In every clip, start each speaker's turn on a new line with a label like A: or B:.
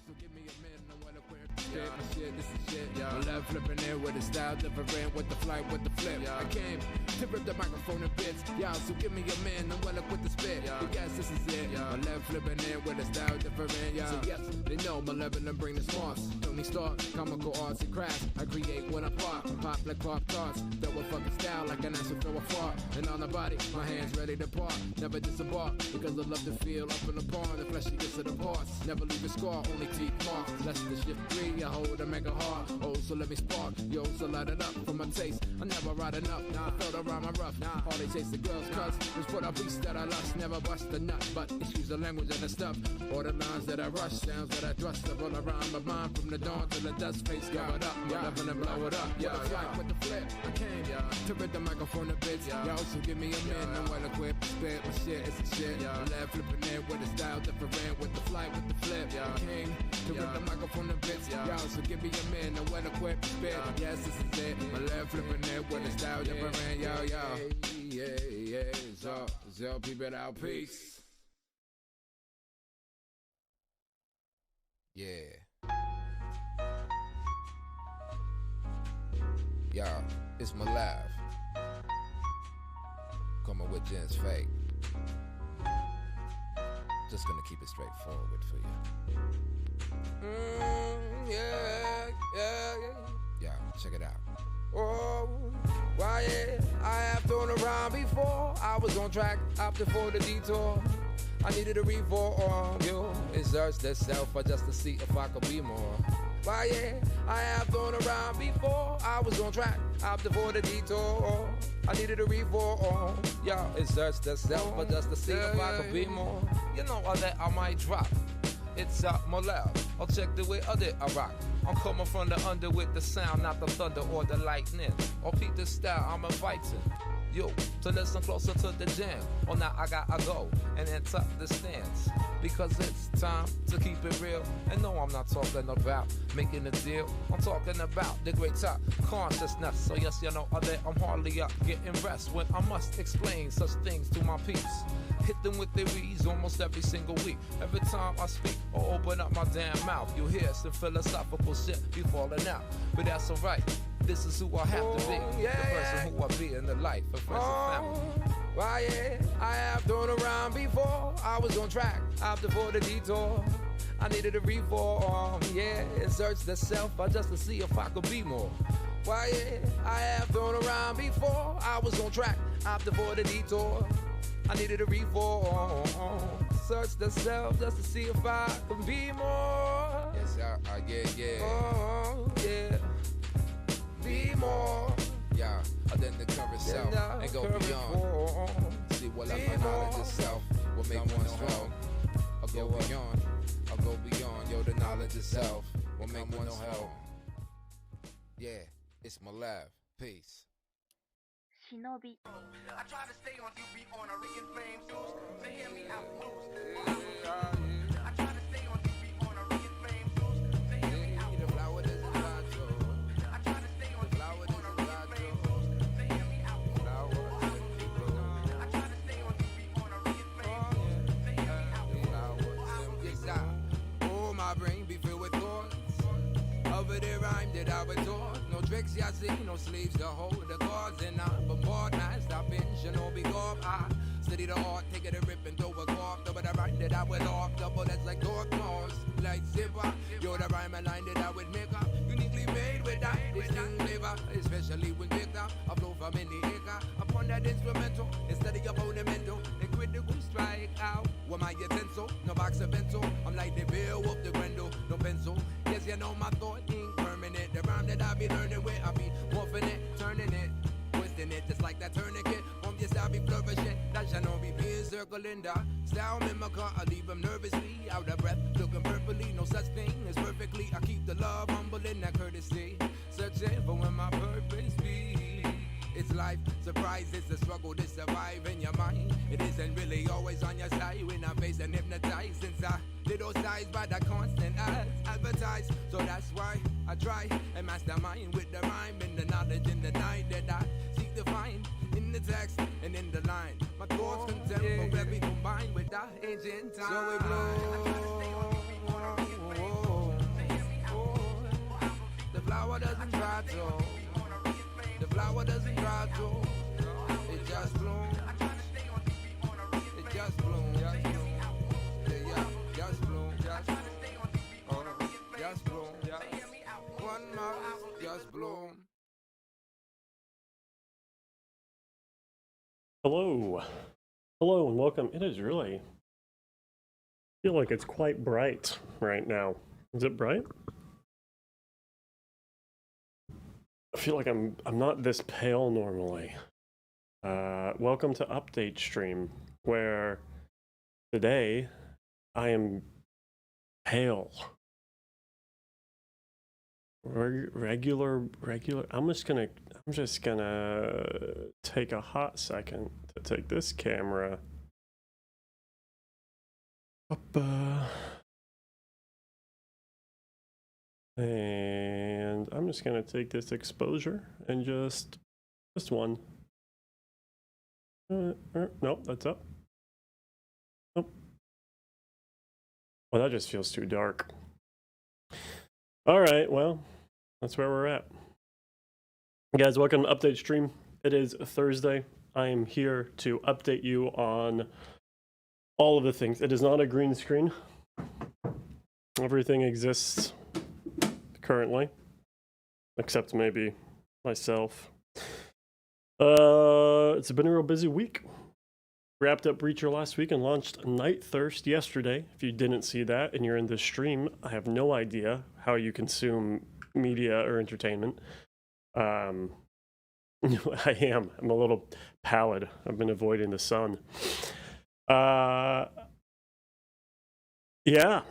A: so give me a minute, I wanna quit. Shit, this is shit. My love flipping in with a style different, with the flight, with the flip. I came to rip the microphone in bits. Y'all, so give me a minute, I wanna quit the spit. Yes, this is it. My love flipping in with a style different, So yes, they know my level and bring the smarts. Tony Stark, comical arts and crafts. I create when I pop like pop tarts. Throw a fucking style like an answer, throw a fart. And on the body, my hands ready to part. Never disembark, because I love to feel up in the pond. The fleshy gets to the parts. Never leave a scar, only teeth marks. Less the shift 3, I hold and make a heart. Oh, so let me spark. Yo, so light it up for my taste. I never ride enough. I felt around my rough. All they chase the girls, cuz it's for the beast that I lust. Never bust the nut, but issues the language and the stuff. All the lines that I rush, sounds that I thrust. I roll around my mind from the dawn to the dust. Face covered up, loving and blow it up. With the flip, I came to rip the microphone to bits. Yo, so give me a minute, I'm well equipped. Spit my shit, it's a shit. My left flipping in with a style different, with the flight, with the flip. I came to rip the microphone to bits. Yo, so give me a minute, I'm well equipped. Spit, yes, this is it. My left flipping in with a style different, yeah. So people out, peace. Yeah. Y'all, it's my life. Coming with Jen's fake. Just gonna keep it straightforward for you. Yeah, check it out. Oh, why I have thrown around before. I was on track, opted for the detour. I needed a reform, yo. Exert the self just to see if I could be more. Why I have thrown around before. I was on track, opted for the detour. I needed a reform, yeah. Exert the self just to see if I could be more. You know all that I might drop. It's up my loud. I'll check the way other I rock. I'm coming from the under with the sound, not the thunder or the lightning. Or peep the style I'm inviting. Yo, to listen closer to the jam. Oh, now I gotta go and then tuck the stance. Because it's time to keep it real. And no, I'm not talking about making a deal. I'm talking about the great top consciousness. So yes, you know that I'm hardly up getting rest when I must explain such things to my peeps. Hit them with theories almost every single week. Every time I speak or open up my damn mouth, you hear some philosophical shit be falling out. But that's alright. This is who I have to be. The person who I be in the life of friends and family. Why I have thrown around before. I was on track, opted for the detour. I needed a reform, and search the self just to see if I could be more. Why I have thrown around before. I was on track, opted for the detour. I needed a reform. Search the self just to see if I can be more. Yes, yeah. Be more. Yeah, than the current self and go beyond. See what I my knowledge of self will make one strong. I'll go beyond. Yo, the knowledge of self will make one strong. Yeah, it's my life. Peace.
B: Shinobi.
C: I try to stay on DP on a reinflamed juice. To hear me out moves. I try to stay on DP on a reinflamed juice. To hear me out moves. I try to stay on DP on a reinflamed juice. To hear me out moves. I try to stay on DP on a reinflamed juice. To hear me out moves.
A: Oh, my brain be filled with thoughts. Over the rhyme that I was taught. No tricks, y'all see, no sleeves to hold the cards. And I bombard, man, stop in, Shinobi Gorb. I study the art, take it a rip and throw a cork. Over the rhyme that I would off, double that's like Dork Mars. Like zipper, you're the rhyme and line that I would make up. Uniquely made with that distinct flavor. Especially when Victor, I flow from any acre. Upon that instrumental, instead of your monumental. The critical strike out, with my utensil. No box of pencil, I'm like the bill up the Grendel. No pencil, yes you know my thought ain't permanent. The rhyme that I be learning with, I be morphing it, turning it, twisting it, just like that tourniquet. From your style be flourishing, that Shinobi being circling the style mimicker. I leave him nervously, out of breath, looking purpley. No such thing as perfectly. I keep the love humble and that courtesy, searching for when my purpose be. It's life, surprises, the struggle to survive in your mind. It isn't really always on your side when I face and hypnotize. Since I little size by the constant ads advertise. So that's why I try and mastermind with the rhyme and the knowledge in the night that I seek to find in the text and in the line. My thoughts contemporary combined with the ancient time. So we blow. doesn't try to. The flower doesn't try to. It just blooms. It just blooms. Just bloom. Yeah, just bloom. Just bloom. One mouse, just bloom.
D: Hello. Hello and welcome. It is really, I feel like it's quite bright right now. Is it bright? I feel like I'm not this pale normally. Welcome to Update Stream, where today I am pale. Regular. I'm just gonna take a hot second to take this camera up, and I'm just gonna take this exposure and just one. Nope, that's up. Nope. Well, that just feels too dark. All right, well, that's where we're at. Guys, welcome to Update Stream. It is Thursday. I am here to update you on all of the things. It is not a green screen. Everything exists currently, except maybe myself. It's been a real busy week. Wrapped up Reacher last week and launched Night Thirst yesterday. If you didn't see that and you're in this stream, I have no idea how you consume media or entertainment. I'm a little pallid. I've been avoiding the sun. Yeah,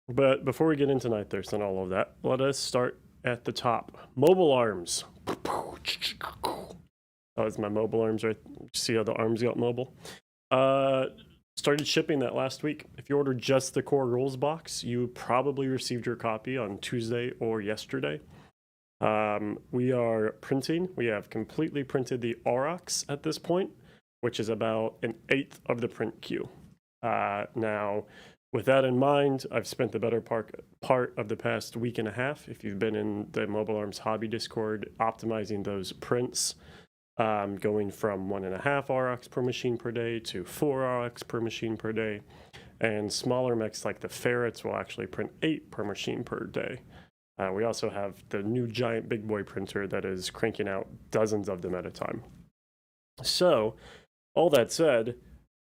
D: but before we get into Night Thirst and all of that, let us start at the top. Mobile arms. Oh, it's my mobile arms, right? See how the arms got mobile? Started shipping that last week. If you ordered just the core rules box, you probably received your copy on Tuesday or yesterday. We are printing. We have completely printed the Aurochs at this point, which is about an eighth of the print queue. Now, with that in mind, I've spent the better part of the past week and a half, if you've been in the Mobile Arms Hobby Discord, optimizing those prints. Going from 1.5 Aurochs per machine per day to 4 Aurochs per machine per day. And smaller mechs like the Ferrets will actually print 8 per machine per day. We also have the new giant big boy printer that is cranking out dozens of them at a time. So, all that said,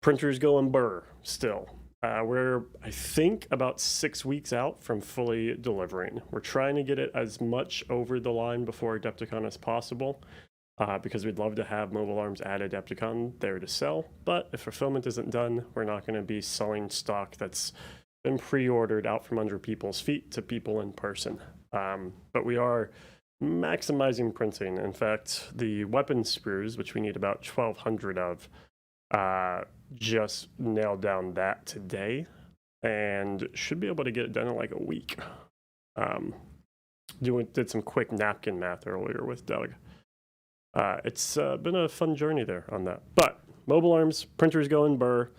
D: printers going burr still. We're, I think, about 6 weeks out from fully delivering. We're trying to get it as much over the line before Adepticon as possible. Because we'd love to have Mobile Arms at Adepticon there to sell, but if fulfillment isn't done, we're not going to be selling stock that's been pre-ordered out from under people's feet to people in person. But we are maximizing printing. In fact, the weapon sprues, which we need about 1,200 of, just nailed down that today and should be able to get it done in like a week. Did some quick napkin math earlier with Doug. It's been a fun journey there on that. But Mobile Arms, printers going burr.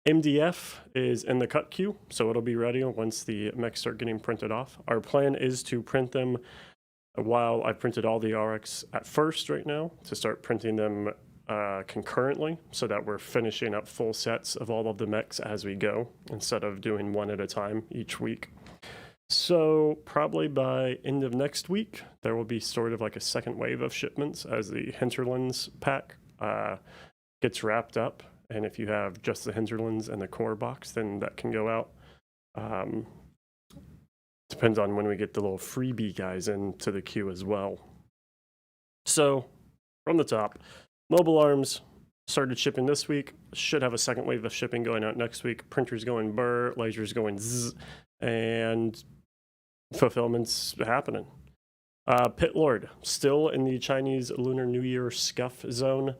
D: MDF is in the cut queue, so it'll be ready once the mechs start getting printed off. Our plan is to print them while I printed all the Aurochs at first right now, to start printing them concurrently, so that we're finishing up full sets of all of the mechs as we go, instead of doing one at a time each week. So probably by end of next week, there will be sort of like a second wave of shipments as the Hinterlands pack gets wrapped up. And if you have just the Hinterlands and the core box, then that can go out. Depends on when we get the little freebie guys into the queue as well. So from the top, Mobile Arms started shipping this week. Should have a second wave of shipping going out next week. Printers going burr, lasers going zzz, and fulfillment's happening. Pit Lord, still in the Chinese Lunar New Year scuff zone.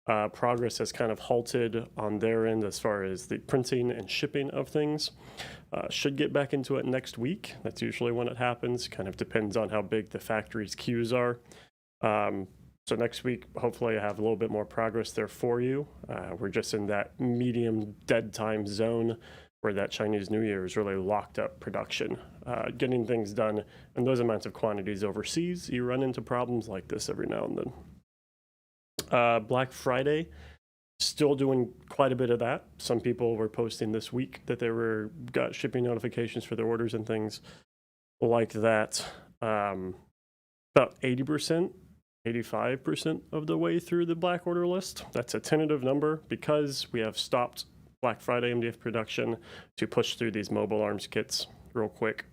D: Progress has kind of halted on their end as far as the printing and shipping of things. Should get back into it next week. That's usually when it happens. Kind of depends on how big the factory's queues are. So next week, hopefully I have a little bit more progress there for you. We're just in that medium dead time zone where that Chinese New Year has really locked up production. Getting things done in those amounts of quantities overseas, you run into problems like this every now and then. Black Friday, still doing quite a bit of that. Some people were posting this week that they got shipping notifications for their orders and things like that. About 80%, 85% of the way through the black order list. That's a tentative number because we have stopped Black Friday MDF production to push through these mobile arms kits real quick.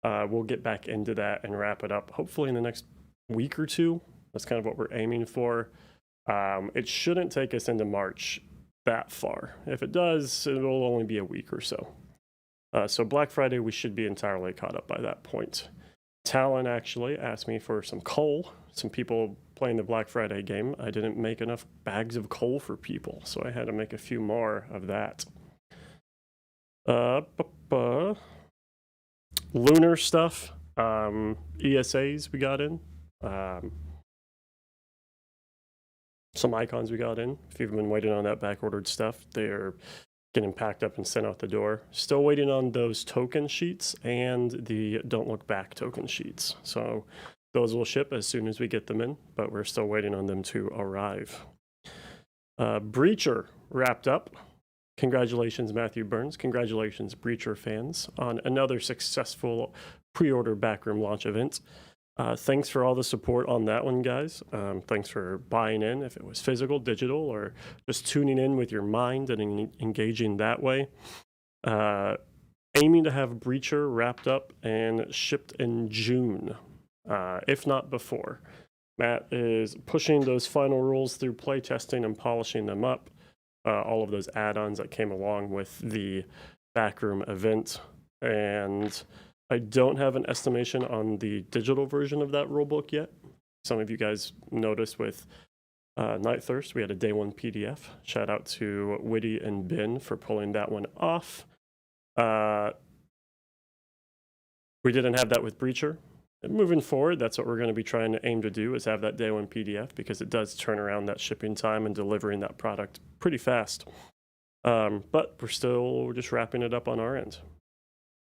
D: We'll get back into that and wrap it up hopefully in the next week or two. That's kind of what we're aiming for. It shouldn't take us into March that far. If it does, it'll only be a week or so. So Black Friday, we should be entirely caught up by that point. Talon actually asked me for some coal. Some people playing the Black Friday game. I didn't make enough bags of coal for people, so I had to make a few more of that. Lunar stuff. ESAs we got in. Some icons we got in. If you've been waiting on that back-ordered stuff, they're getting packed up and sent out the door. Still waiting on those token sheets and the Don't Look Back token sheets. So those will ship as soon as we get them in, but we're still waiting on them to arrive. Breacher wrapped up. Congratulations, Matthew Burns. Congratulations, Breacher fans, on another successful pre-order backroom launch event. Thanks for all the support on that one, guys. Thanks for buying in, if it was physical, digital, or just tuning in with your mind and engaging that way. Aiming to have Breacher wrapped up and shipped in June, if not before. Matt is pushing those final rules through playtesting and polishing them up. All of those add-ons that came along with the backroom event. And I don't have an estimation on the digital version of that rulebook yet. Some of you guys noticed with Night Thirst, we had a day one PDF. Shout out to Witty and Ben for pulling that one off. We didn't have that with Breacher. And moving forward, that's what we're going to be trying to aim to do, is have that day one PDF, because it does turn around that shipping time and delivering that product pretty fast. But we're just wrapping it up on our end.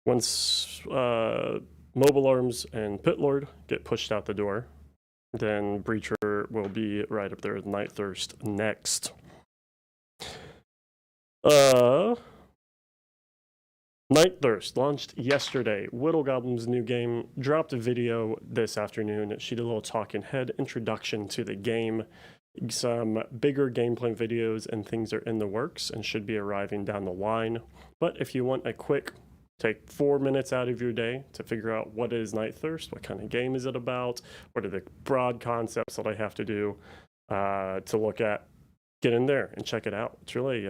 D: Once Mobile Arms and Pitlord get pushed out the door, then Breacher will be right up there with Night Thirst next. Night Thirst launched yesterday. Whittle Goblin's new game dropped a video this afternoon. She did a little talking head introduction to the game. Some bigger gameplay videos and things are in the works and should be arriving down the line. But if you want a quick, take 4 minutes out of your day to figure out what is Night Thirst, what kind of game is it about, what are the broad concepts that I have to do to look at, get in there and check it out. It's really,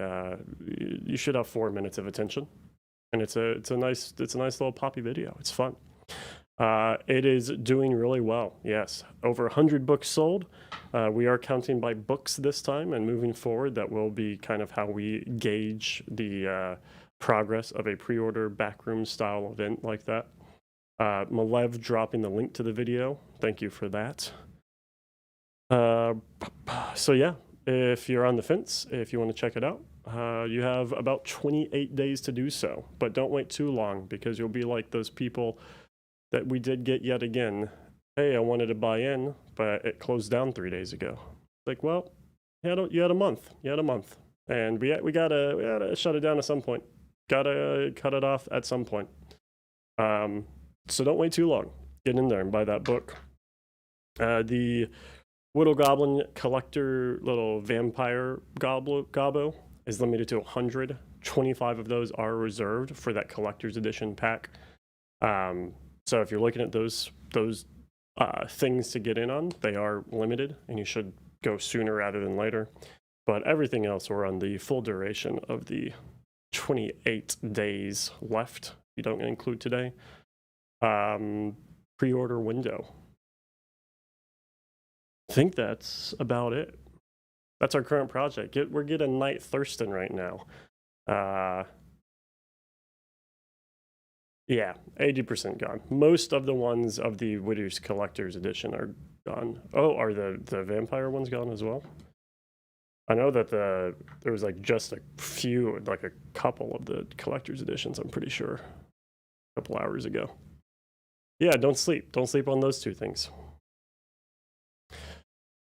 D: you should have 4 minutes of attention. And it's a nice little poppy video. It's fun. It is doing really well. Yes, over 100 books sold. We are counting by books this time, and moving forward, that will be kind of how we gauge the progress of a pre-order backroom style event like that. Malev dropping the link to the video. Thank you for that. So yeah, if you're on the fence, if you want to check it out, you have about 28 days to do so, but don't wait too long, because you'll be like those people that we did get yet again. Hey, I wanted to buy in, but it closed down 3 days ago. Like, well, you had a month. And we gotta shut it down at some point. Gotta cut it off at some point. So don't wait too long. Get in there and buy that book. The Whittle Goblin collector little vampire gobbo is limited to 100. 25 of those are reserved for that collector's edition pack. So if you're looking at those things to get in on, they are limited, and you should go sooner rather than later. But everything else, we're on the full duration of the 28 days left. You don't include today. Pre-order window. I think that's about it. That's our current project. We're getting Night Thirsting right now. Yeah, 80% gone. Most of the ones of the Widow's Collector's Edition are gone. Oh, are the vampire ones gone as well? I know that there was like just a few, like a couple of the collector's editions, I'm pretty sure, a couple hours ago. Yeah, don't sleep. Don't sleep on those two things.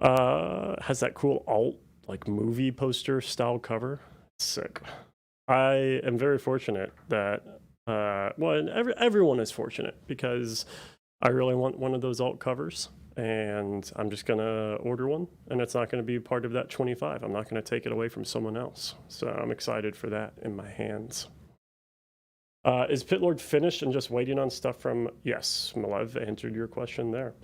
D: Has that cool alt, like movie poster style cover. Sick. I am very fortunate that, well, everyone is fortunate because I really want one of those alt covers. And I'm just going to order one, and it's not going to be part of that 25. I'm not going to take it away from someone else. So I'm excited for that in my hands. Is Pitlord finished and just waiting on stuff from... Yes, Malev answered your question there.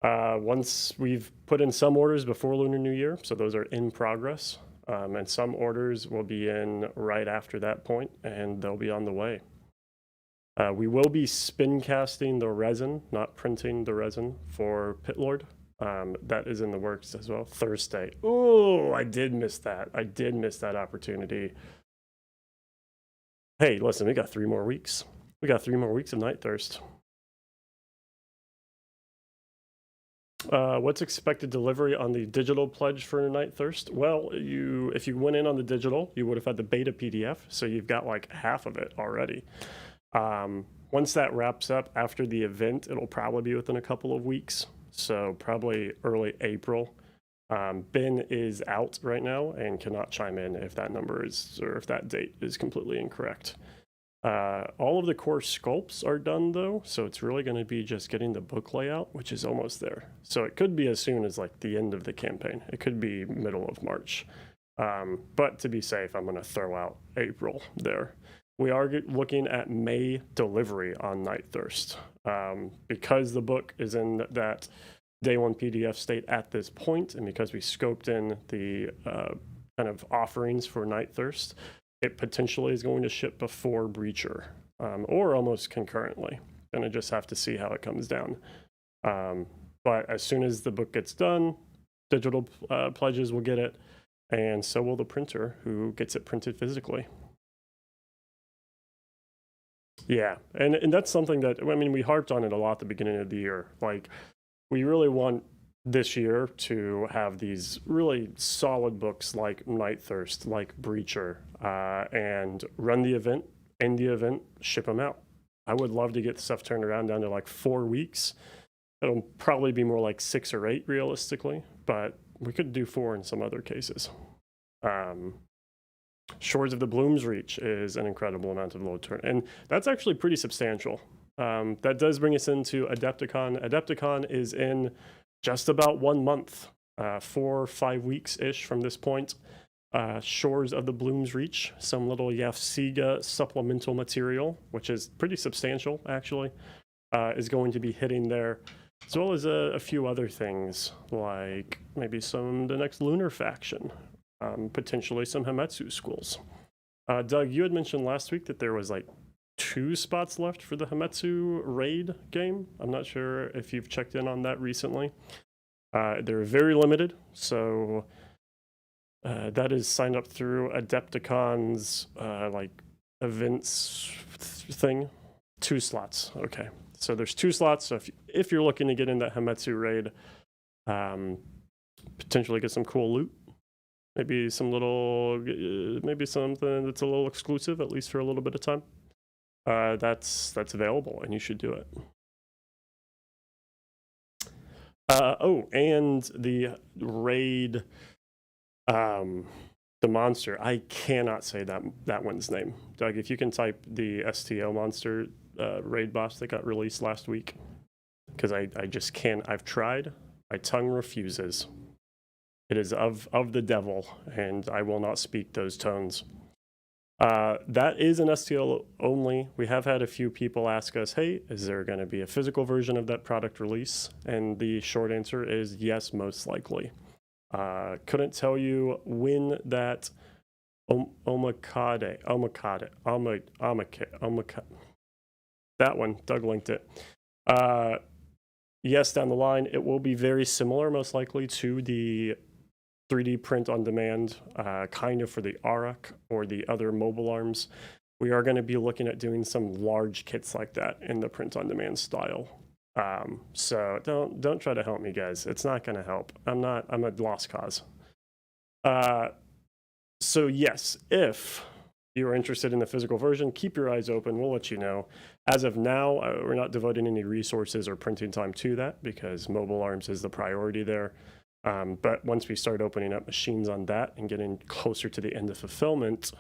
D: Once we've put in some orders before Lunar New Year, so those are in progress, and some orders will be in right after that point, and they'll be on the way. We will be spin casting the resin, not printing the resin for Pitlord. That is in the works as well. Thursday. Oh, I did miss that. I did miss that opportunity. Hey, listen, we got 3 more weeks. We got 3 more weeks of Night Thirst. What's expected delivery on the digital pledge for Night Thirst? Well, if you went in on the digital, you would have had the beta PDF, so you've got like half of it already. Once that wraps up after the event, it'll probably be within a couple of weeks. So probably early April. Ben is out right now and cannot chime in if that number is, or if that date is completely incorrect. All of the core sculpts are done though. So it's really going to be just getting the book layout, which is almost there. So it could be as soon as like the end of the campaign. It could be middle of March. But to be safe, I'm going to throw out April there. We are looking at May delivery on Night Thirst. Because the book is in that day 1 PDF state at this point, and because we scoped in the kind of offerings for Night Thirst, it potentially is going to ship before Breacher, or almost concurrently. And I just have to see how it comes down. But as soon as the book gets done, digital pledges will get it, and so will the printer who gets it printed physically. Yeah, and that's something that, I mean, we harped on it a lot at the beginning of the year. Like, we really want this year to have these really solid books like Night Thirst, like Breacher, and run the event, end the event, ship them out. I would love to get stuff turned around down to like 4 weeks. It'll probably be more like 6 or 8 realistically, but we could do 4 in some other cases. Shores of the Blooms Reach is an incredible amount of load turn, and that's actually pretty substantial. That does bring us into Adepticon. Adepticon is in just about 1 month, 4 or 5 weeks-ish from this point. Shores of the Blooms Reach, some little Yafsiga supplemental material, which is pretty substantial, actually, is going to be hitting there, as well as a few other things, like maybe the next Lunar faction, potentially some Hametsu schools. Doug, you had mentioned last week that there was like 2 spots left for the Hametsu raid game. I'm not sure if you've checked in on that recently. They're very limited, so that is signed up through Adepticon's like events thing. 2 slots. Okay, so there's 2 slots. So if you're looking to get in that Hametsu raid, potentially get some cool loot. Maybe maybe something that's a little exclusive, at least for a little bit of time. That's available, and you should do it. Oh, and the raid, the monster. I cannot say that one's name. Doug, if you can type the STO monster raid boss that got released last week, because I just can't. I've tried. My tongue refuses. It is of the devil, and I will not speak those tones. That is an STL only. We have had a few people ask us, hey, is there going to be a physical version of that product release? And the short answer is yes, most likely. Couldn't tell you when that Omakade, that one, Doug linked it. Yes, down the line, it will be very similar, most likely, to the 3D print on demand, kind of for the Arak or the other mobile arms. We are going to be looking at doing some large kits like that in the print on demand style. So don't try to help me, guys. It's not going to help. I'm a lost cause. So yes, if you are interested in the physical version, keep your eyes open. We'll let you know. As of now, we're not devoting any resources or printing time to that because mobile arms is the priority there. But once we start opening up machines on that and getting closer to the end of fulfillment,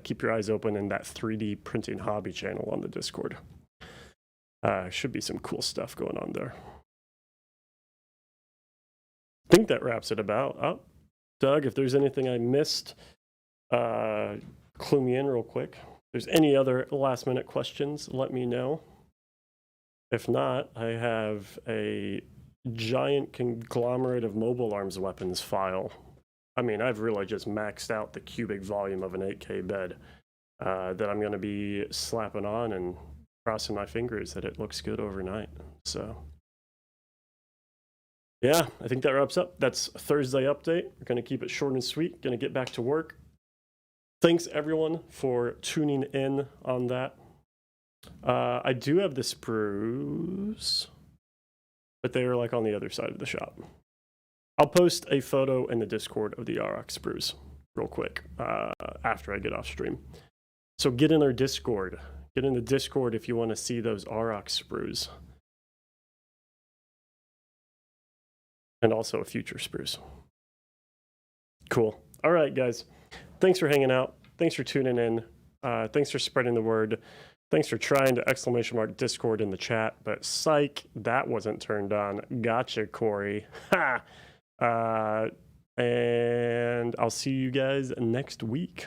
D: keep your eyes open in that 3D printing hobby channel on the Discord. Should be some cool stuff going on there. I think that wraps it about up. Doug, if there's anything I missed, clue me in real quick. If there's any other last minute questions, let me know. If not, I have a giant conglomerate of mobile arms weapons file. I mean, I've really just maxed out the cubic volume of an 8K bed that I'm going to be slapping on and crossing my fingers that it looks good overnight. So yeah, I think that wraps up. That's a Thursday update. We're going to keep it short and sweet. Going to get back to work. Thanks, everyone, for tuning in on that. I do have the sprues, but they are like on the other side of the shop. I'll post a photo in the Discord of the RX sprues real quick after I get off stream. So get in our Discord. Get in the Discord if you want to see those RX sprues. And also a future spruce. Cool. All right, guys. Thanks for hanging out. Thanks for tuning in. Thanks for spreading the word. Thanks for trying to ! Discord in the chat, but psych, that wasn't turned on. Gotcha, Corey. Ha! And I'll see you guys next week.